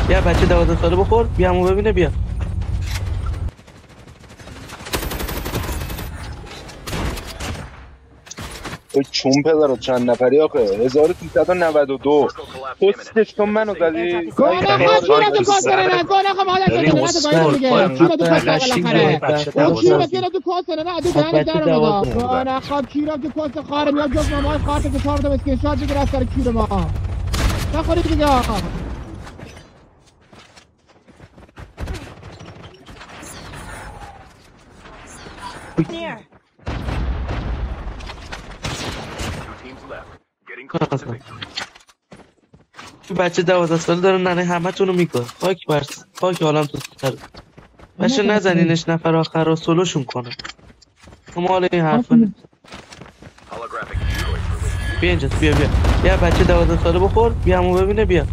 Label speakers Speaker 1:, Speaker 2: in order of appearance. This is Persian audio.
Speaker 1: بیا بچه 12 ساله بخور، بیا همو ببینه، بیا.
Speaker 2: چون پدر چند نفری آخه 1392 پستش تو منو زدی
Speaker 3: گونه خب کیرا تو کاسره نه گونه خب حالا که دلت گاید دیگه کیرا تو کاسره بالاخره کیرا کیرا تو کاسره نه دو دهنت در اومد گونه خب کیرا تو کاسه خاره میاد جز مامان خاطر که 4 تا اسکرین شات بگیر از سر کیر ما نخورید دیگه
Speaker 1: بچه 12 ساله داره ننه همه تونو میکنه. خاک حالم تو سر بچه نزنینش، نفر آخر رو سولوشون کنه. مال این حرفا نیست. بیا اینجا، بیا بچه 12 ساله بخور، بیا همو ببینه، بیا.